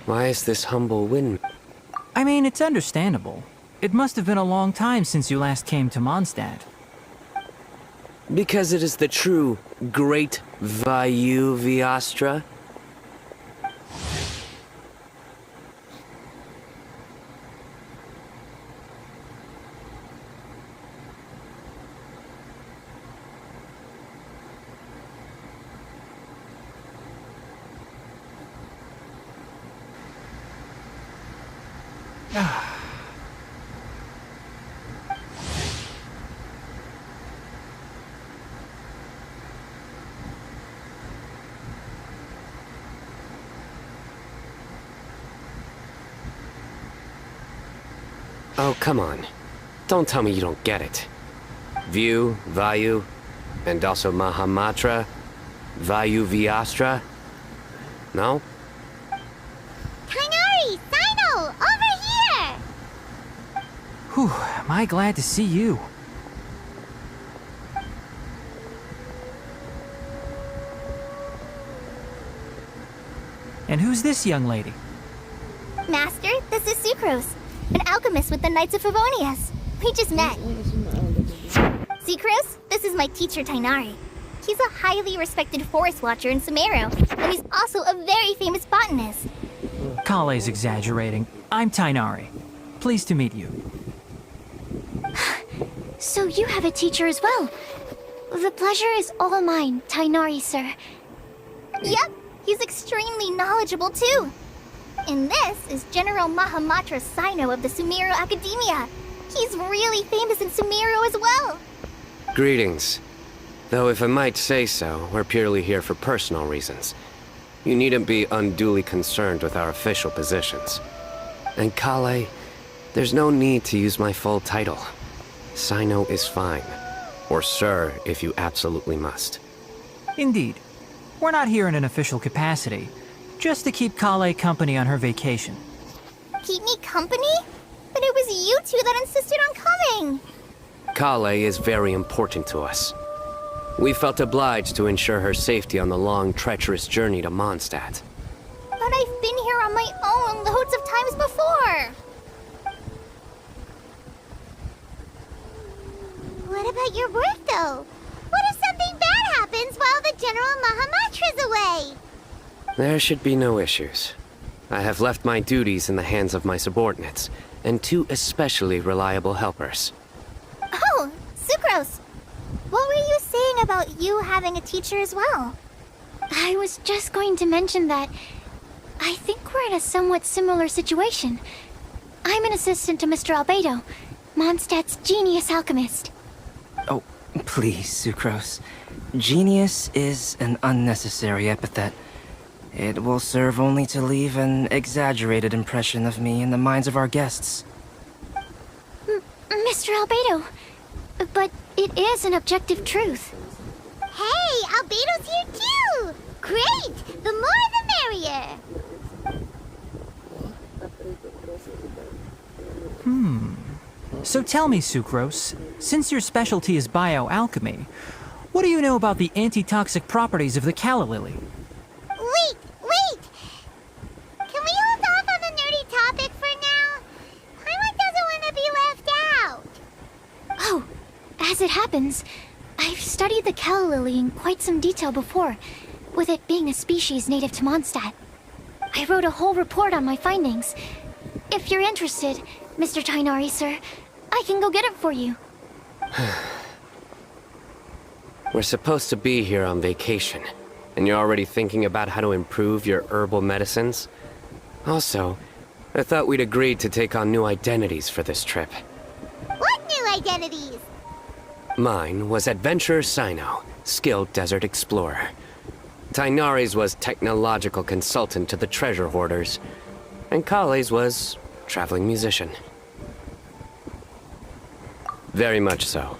Why is this humble win? I mean, it's understandable. It must have been a long time since you last came to Mondstadt. Because it is the true Great Vayu Viastra? Oh, come on. Don't tell me you don't get it. View, Vayu, and also Mahamatra, Vayu Viastra? No? Tighnari! Sino! Over here! Whew, am I glad to see you. And who's this young lady? Master, this is Sucrose, an alchemist with the Knights of Favonius. We just met. Sucrose, this is my teacher Tighnari. He's a highly respected forest watcher in Sumeru, and he's also a very famous botanist. Kale's exaggerating. I'm Tighnari. Pleased to meet you. So you have a teacher as well. The pleasure is all mine, Tighnari, sir. Yep, he's extremely knowledgeable too. And this is General Mahamatra Sino of the Sumeru Academia. He's really famous in Sumeru as well. Greetings. Though if I might say so, we're purely here for personal reasons. You needn't be unduly concerned with our official positions. And Kale, there's no need to use my full title. Sino is fine. Or sir, if you absolutely must. Indeed. We're not here in an official capacity, just to keep Kale company on her vacation. Keep me company? But it was you two that insisted on coming. Kale is very important to us. We felt obliged to ensure her safety on the long, treacherous journey to Mondstadt. But I've been here on my own loads of times before. What about your work, though? What if something bad happens while the General Mahamatra's away? There should be no issues. I have left my duties in the hands of my subordinates, and two especially reliable helpers. Oh, Sucrose. What were you saying about you having a teacher as well? I was just going to mention that I think we're in a somewhat similar situation. I'm an assistant to Mr. Albedo, Mondstadt's genius alchemist. Oh, please, Sucrose. Genius is an unnecessary epithet. It will serve only to leave an exaggerated impression of me in the minds of our guests. Mr. Albedo, but it is an objective truth. Hey, Albedo's here too! Great! The more the merrier! So tell me, Sucrose, since your specialty is bioalchemy, what do you know about the antitoxic properties of the calla lily? Wait! Can we hold off on the nerdy topic for now? Paimon doesn't want to be left out. Oh, as it happens, I've studied the calla lily in quite some detail before, with it being a species native to Mondstadt. I wrote a whole report on my findings. If you're interested, Mr. Tighnari, sir, I can go get it for you. We're supposed to be here on vacation, and you're already thinking about how to improve your herbal medicines? Also, I thought we'd agreed to take on new identities for this trip. What new identities? Mine was Adventurer Sino, skilled desert explorer. Tighnari's was technological consultant to the treasure hoarders, and Kale's was traveling musician. Very much so.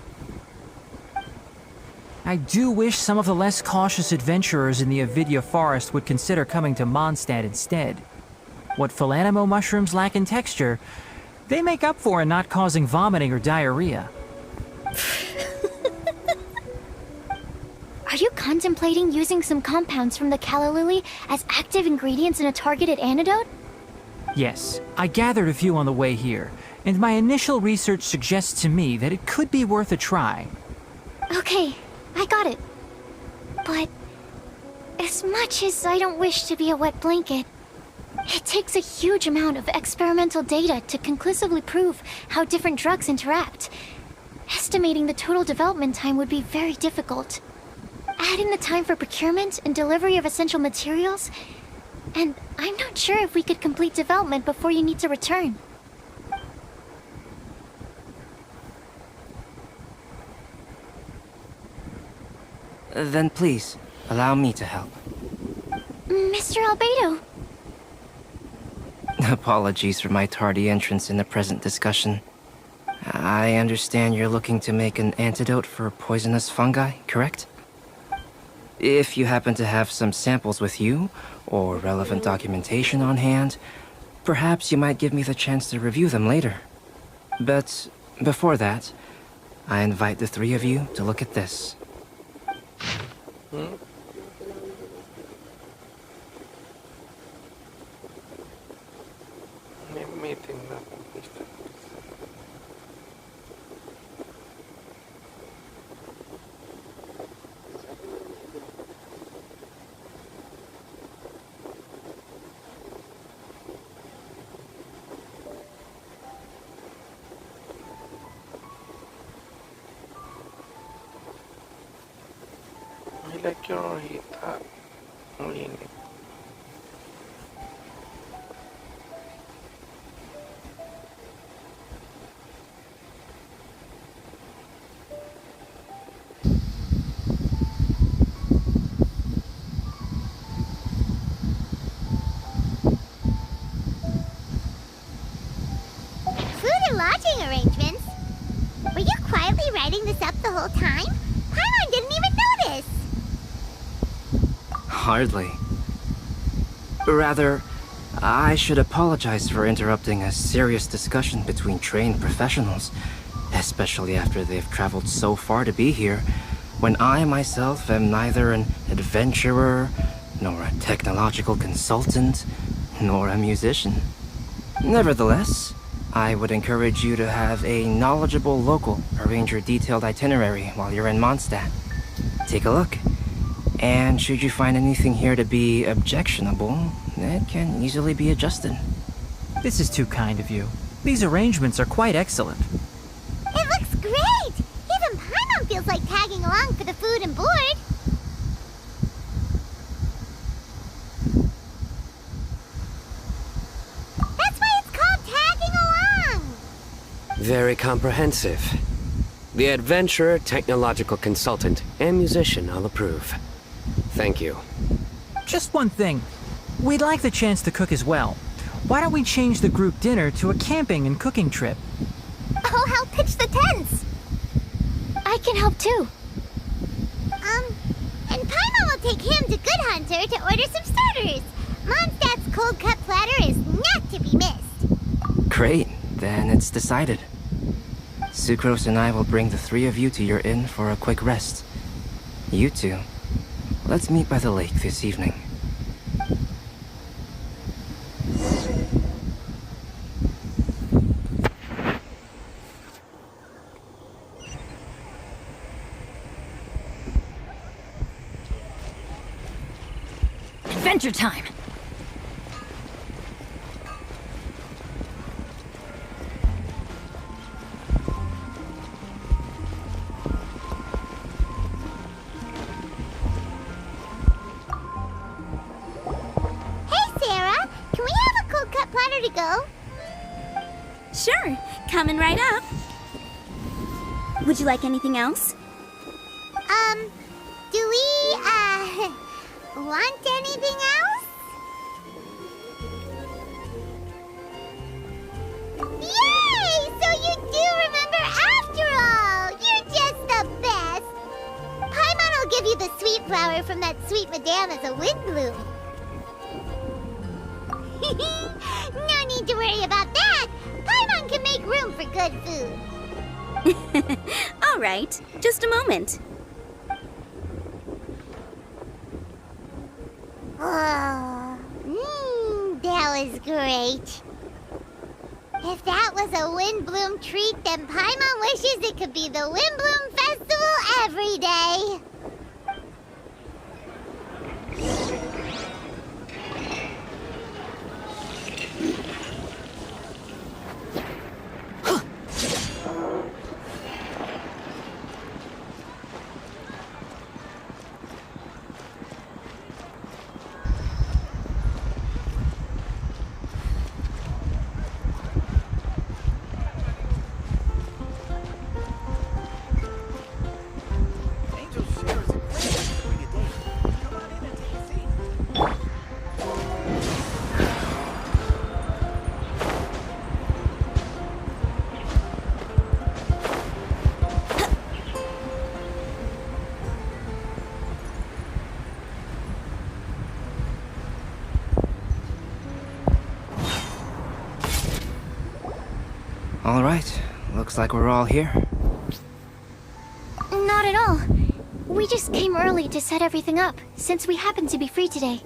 I do wish some of the less cautious adventurers in the Avidya forest would consider coming to Mondstadt instead. What Philanimo mushrooms lack in texture, they make up for in not causing vomiting or diarrhea. Are you contemplating using some compounds from the calla lily as active ingredients in a targeted antidote? Yes, I gathered a few on the way here, and my initial research suggests to me that it could be worth a try. Okay, I got it. But as much as I don't wish to be a wet blanket, it takes a huge amount of experimental data to conclusively prove how different drugs interact. Estimating the total development time would be very difficult. Add in the time for procurement and delivery of essential materials, and I'm not sure if we could complete development before you need to return. Then please, allow me to help. Mr. Albedo. Apologies for my tardy entrance in the present discussion. I understand you're looking to make an antidote for poisonous fungi, correct? If you happen to have some samples with you, or relevant documentation on hand, perhaps you might give me the chance to review them later. But before that, I invite the three of you to look at this. Mira qué hojita. Muy bien. Food and lodging arrangements? Were you quietly writing this up the whole time? Paimon didn't even notice! Hardly. Rather, I should apologize for interrupting a serious discussion between trained professionals, especially after they've traveled so far to be here, when I myself am neither an adventurer, nor a technological consultant, nor a musician. Nevertheless, I would encourage you to have a knowledgeable local arrange your detailed itinerary while you're in Mondstadt. Take a look. And should you find anything here to be objectionable, it can easily be adjusted. This is too kind of you. These arrangements are quite excellent. It looks great! Even Paimon feels like tagging along for the food and board. That's why it's called tagging along! Very comprehensive. The adventurer, technological consultant, and musician all approve. Thank you. Just one thing. We'd like the chance to cook as well. Why don't we change the group dinner to a camping and cooking trip? I'll help pitch the tents! I can help too. And Paimon will take him to Good Hunter to order some starters. Mondstadt's cold cut platter is not to be missed. Great, then it's decided. Sucrose and I will bring the three of you to your inn for a quick rest. You two, let's meet by the lake this evening. Adventure time! To go? Sure, coming right up. Would you like anything else? Do we, want anything else? Yay! So you do remember after all! You're just the best! Paimon will give you the sweet flower from that sweet madame as a wind bloom. No need to worry about that. Paimon can make room for good food. All right, just a moment. Oh, that was great. If that was a Windbloom treat, then Paimon wishes it could be the Windbloom Festival every day. All right, looks like we're all here. Not at all. We just came early to set everything up, since we happen to be free today.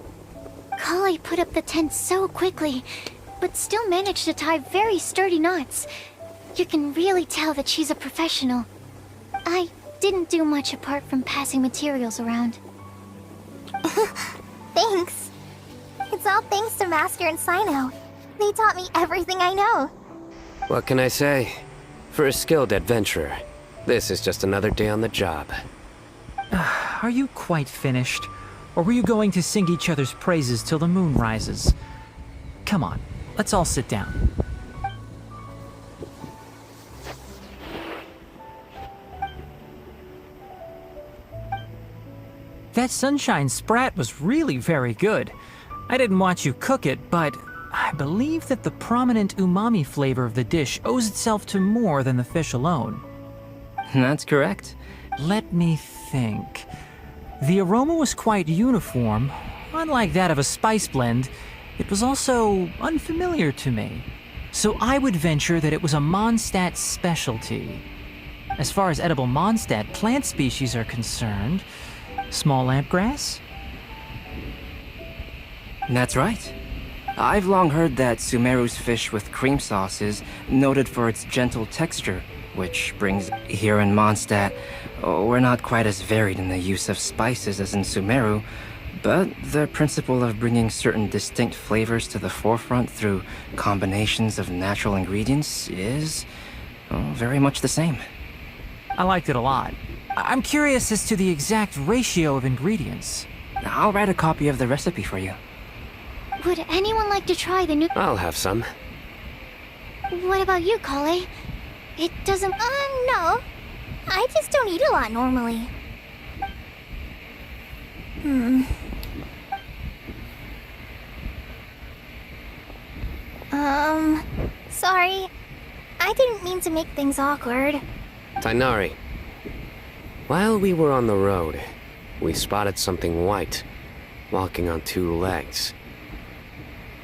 Kale put up the tent so quickly, but still managed to tie very sturdy knots. You can really tell that she's a professional. I didn't do much apart from passing materials around. Thanks. It's all thanks to Master and Sino. They taught me everything I know. What can I say? For a skilled adventurer, this is just another day on the job. Are you quite finished? Or were you going to sing each other's praises till the moon rises? Come on, let's all sit down. That sunshine sprat was really very good. I didn't watch you cook it, but I believe that the prominent umami flavor of the dish owes itself to more than the fish alone. That's correct. Let me think. The aroma was quite uniform. Unlike that of a spice blend, it was also unfamiliar to me. So I would venture that it was a Mondstadt specialty. As far as edible Mondstadt plant species are concerned, small lampgrass? That's right. I've long heard that Sumeru's fish with cream sauce is noted for its gentle texture, which brings here in Mondstadt, we're not quite as varied in the use of spices as in Sumeru, but the principle of bringing certain distinct flavors to the forefront through combinations of natural ingredients is very much the same. I liked it a lot. I'm curious as to the exact ratio of ingredients. I'll write a copy of the recipe for you. Would anyone like to try the new... I'll have some. What about you, Kale? It doesn't... no. I just don't eat a lot normally. Sorry. I didn't mean to make things awkward. Tainari. While we were on the road, we spotted something white, walking on two legs.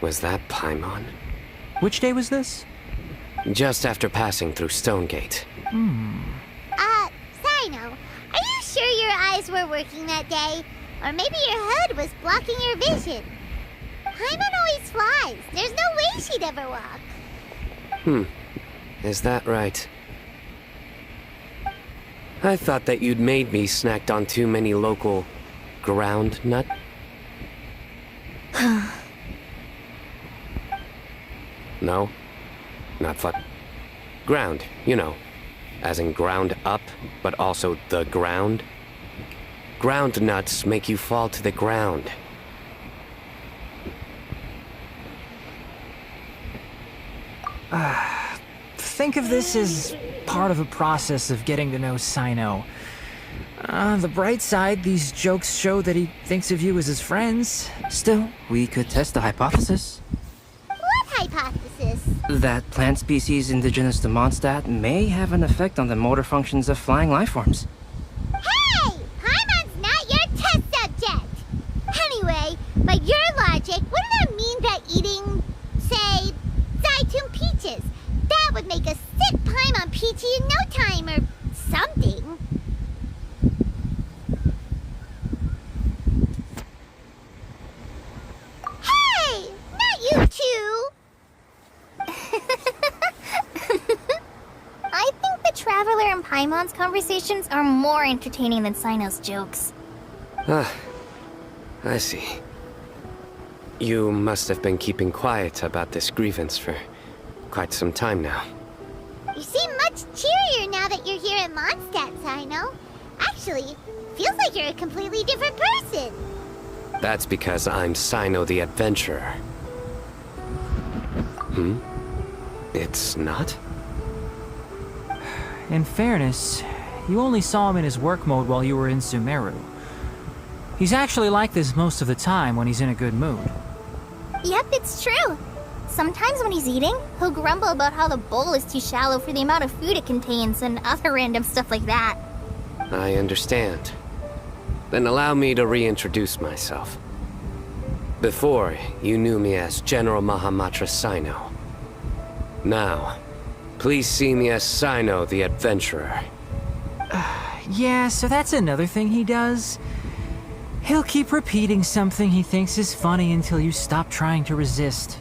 Was that Paimon? Which day was this? Just after passing through Stonegate. Sino, are you sure your eyes were working that day? Or maybe your hood was blocking your vision? Paimon always flies. There's no way she'd ever walk. Is that right? I thought that you'd made me snacked on too many local ground nut. No? Not fun. Ground, you know. As in ground up, but also the ground. Ground nuts make you fall to the ground. Think of this as part of the process of getting to know Sino. On the bright side, these jokes show that he thinks of you as his friends. Still, we could test the hypothesis. What hypothesis? That plant species indigenous to Mondstadt may have an effect on the motor functions of flying lifeforms. Hey! Paimon's not your test subject! Anyway, by your logic, wouldn't that mean that eating, say, Zaitun peaches, that would make a sick Paimon peachy in no time or something? Hey! Not you two! Paimon's conversations are more entertaining than Sino's jokes. Ah, I see. You must have been keeping quiet about this grievance for quite some time now. You seem much cheerier now that you're here at Mondstadt, Sino. Actually, feels like you're a completely different person. That's because I'm Sino the Adventurer. It's not? In fairness, you only saw him in his work mode while you were in Sumeru. He's actually like this most of the time when he's in a good mood. Yep, it's true. Sometimes when he's eating, he'll grumble about how the bowl is too shallow for the amount of food it contains and other random stuff like that. I understand. Then allow me to reintroduce myself. Before, you knew me as General Mahamatra Sino. Now, please see me as Sino the Adventurer. Yeah, so that's another thing he does. He'll keep repeating something he thinks is funny until you stop trying to resist.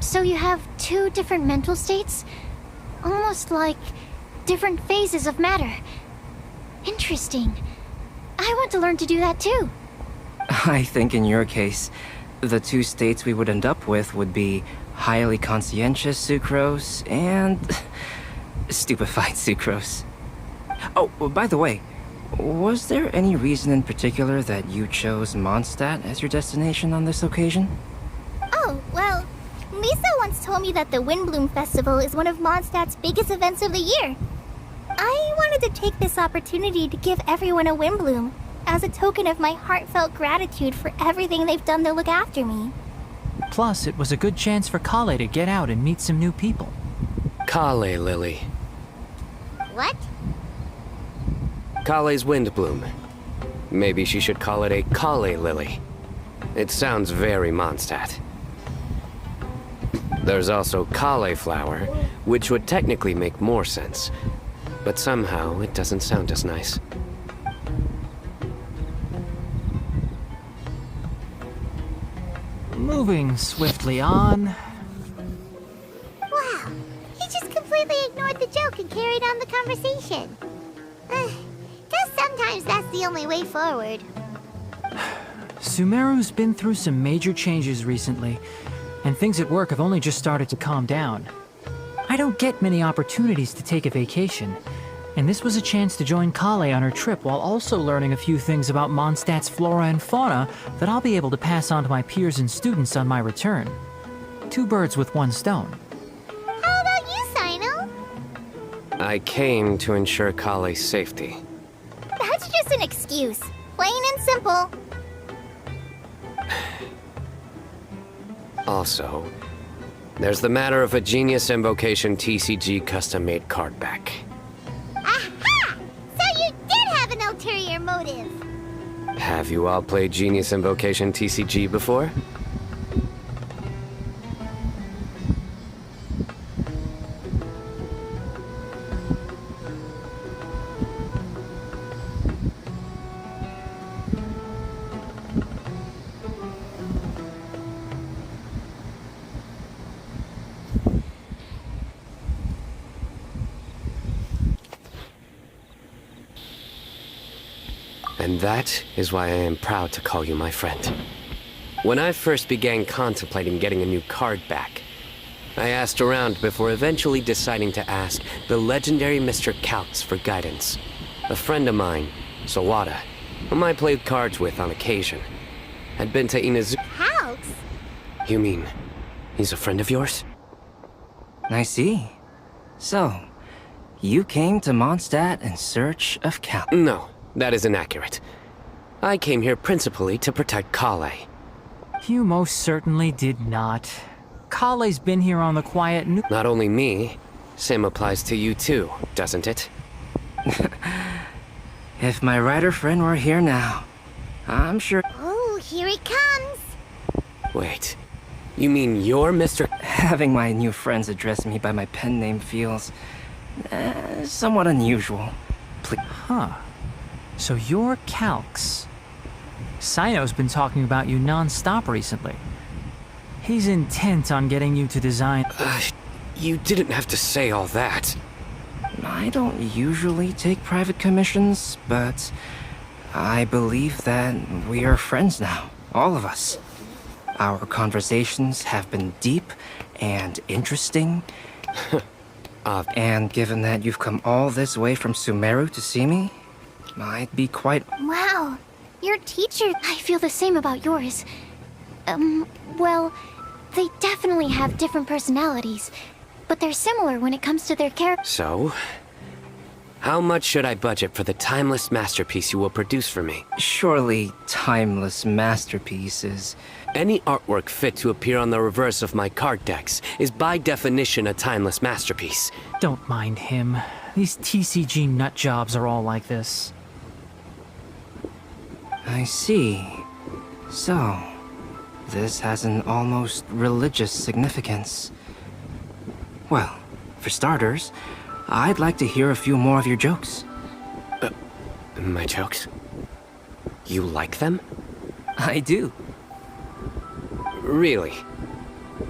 So you have two different mental states? Almost like different phases of matter. Interesting. I want to learn to do that too. I think in your case, the two states we would end up with would be highly conscientious sucrose and stupefied sucrose. Oh, by the way, was there any reason in particular that you chose Mondstadt as your destination on this occasion? Oh, well, Lisa once told me that the Windbloom Festival is one of Mondstadt's biggest events of the year. I wanted to take this opportunity to give everyone a Windbloom, as a token of my heartfelt gratitude for everything they've done to look after me. Plus, it was a good chance for Kale to get out and meet some new people. Kale Lily. What? Kale's Windbloom. Maybe she should call it a Kale Lily. It sounds very Mondstadt. There's also cauliflower, which would technically make more sense. But somehow, it doesn't sound as nice. Moving swiftly on. Wow, he just completely ignored the joke and carried on the conversation. Guess sometimes that's the only way forward. Sumeru's been through some major changes recently, and things at work have only just started to calm down. I don't get many opportunities to take a vacation, and this was a chance to join Kale on her trip while also learning a few things about Mondstadt's flora and fauna that I'll be able to pass on to my peers and students on my return. Two birds with one stone. How about you, Sino? I came to ensure Kale's safety. That's just an excuse. Plain and simple. Also, there's the matter of a Genius Invocation TCG custom-made card back. Aha! So you did have an ulterior motive. Have you all played Genius Invocation TCG before? And that is why I am proud to call you my friend. When I first began contemplating getting a new card back, I asked around before eventually deciding to ask the legendary Mr. Calx for guidance. A friend of mine, Sawada, whom I played cards with on occasion, had been to Inazu. Calx? You mean, he's a friend of yours? I see. So, you came to Mondstadt in search of Cal. No, that is inaccurate. I came here principally to protect Kale. You most certainly did not. Kale's been here on the quiet. Not only me, same applies to you too, doesn't it? If my writer friend were here now, I'm sure Oh, here he comes. Wait, you mean you're Mr. having my new friends address me by my pen name feels somewhat unusual. Please. Huh. So you're Calx. Sino's been talking about you non-stop recently. He's intent on getting you to design. You didn't have to say all that. I don't usually take private commissions, but I believe that we are friends now, all of us. Our conversations have been deep and interesting. And given that you've come all this way from Sumeru to see me, I'd be quite... Wow, your teacher... I feel the same about yours. Well, they definitely have different personalities, but they're similar when it comes to their character. So, how much should I budget for the timeless masterpiece you will produce for me? Surely timeless masterpieces. Any artwork fit to appear on the reverse of my card decks is by definition a timeless masterpiece. Don't mind him. These TCG nut jobs are all like this. I see. So, this has an almost religious significance. Well, for starters, I'd like to hear a few more of your jokes. My jokes? You like them? I do. Really?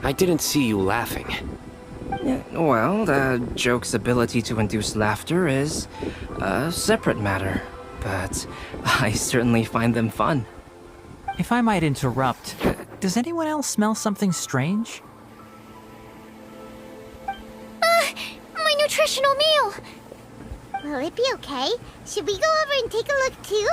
I didn't see you laughing. Well, the joke's ability to induce laughter is a separate matter, but I certainly find them fun. If I might interrupt, does anyone else smell something strange? My nutritional meal! Will it be okay? Should we go over and take a look too?